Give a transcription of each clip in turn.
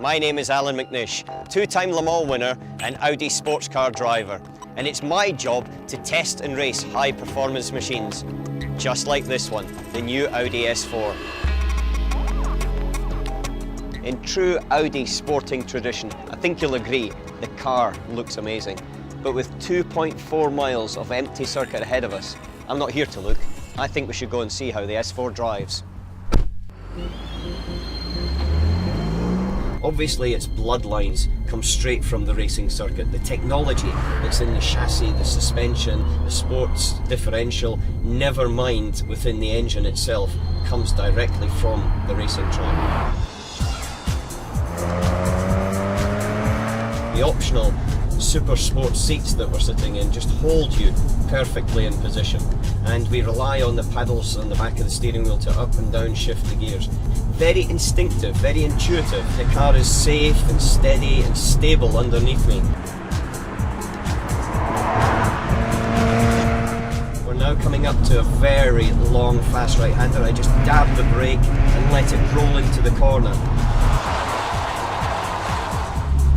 My name is Alan McNish, two-time Le Mans winner and Audi sports car driver. And it's my job to test and race high-performance machines, just like this one, the new Audi S4. In true Audi sporting tradition, I think you'll agree, the car looks amazing. But with 2.4 miles of empty circuit ahead of us, I'm not here to look. I think we should go and see how the S4 drives. Obviously, its bloodlines come straight from the racing circuit. The technology that's in the chassis, the suspension, the sports differential, never mind within the engine itself, comes directly from the racing track. The optional super sport seats that we're sitting in just hold you perfectly in position, and we rely on the paddles on the back of the steering wheel to up and down shift the gears. Very instinctive, very intuitive. The car is safe and steady and stable underneath me. We're now coming up to a very long fast right-hander. I just dab the brake and let it roll into the corner.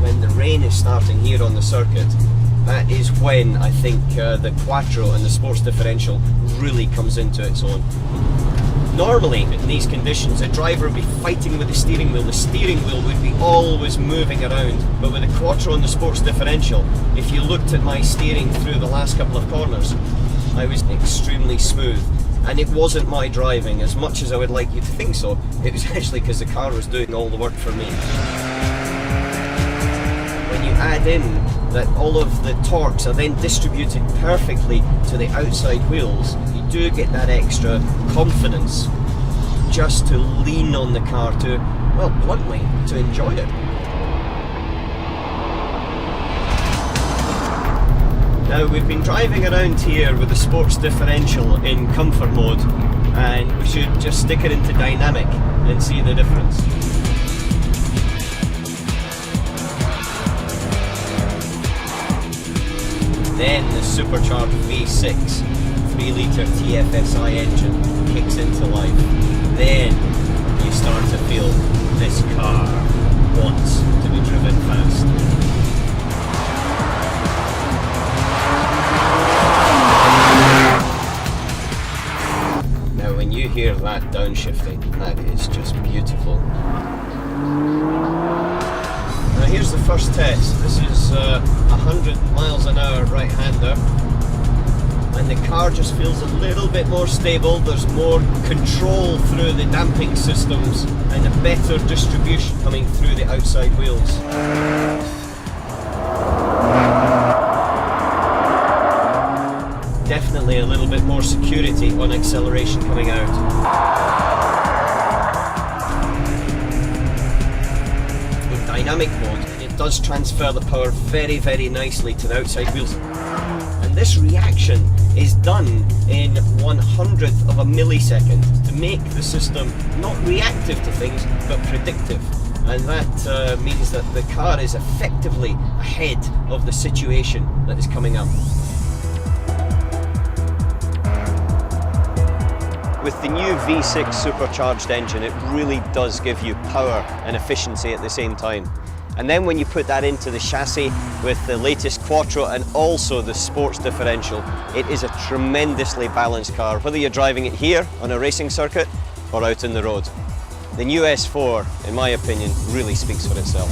When the rain is starting here on the circuit, that is when I think the Quattro and the sports differential really comes into its own. Normally, in these conditions, a driver would be fighting with the steering wheel. The steering wheel would be always moving around. But with the Quattro and the sports differential, if you looked at my steering through the last couple of corners, I was extremely smooth. And it wasn't my driving, as much as I would like you to think so. It was actually because the car was doing all the work for me. When you add in that all of the torques are then distributed perfectly to the outside wheels, you do get that extra confidence just to lean on the car, to, well, bluntly, to enjoy it. Now, we've been driving around here with the sports differential in comfort mode, and we should just stick it into dynamic and see the difference. Then the supercharged V6 3-litre TFSI engine kicks into life. Then you start to feel this car wants to be driven fast. Now when you hear that downshifting, that is just beautiful. Now here's the first test. This is 100 miles an hour right-hander, and the car just feels a little bit more stable. There's more control through the damping systems and a better distribution coming through the outside wheels. Definitely a little bit more security on acceleration coming out. Dynamic mode, it does transfer the power very, very nicely to the outside wheels. And this reaction is done in 1/100th of a millisecond to make the system not reactive to things, but predictive. And that means that the car is effectively ahead of the situation that is coming up. With the new V6 supercharged engine, it really does give you power and efficiency at the same time. And then when you put that into the chassis with the latest Quattro and also the sports differential, it is a tremendously balanced car, whether you're driving it here on a racing circuit or out in the road. The new S4, in my opinion, really speaks for itself.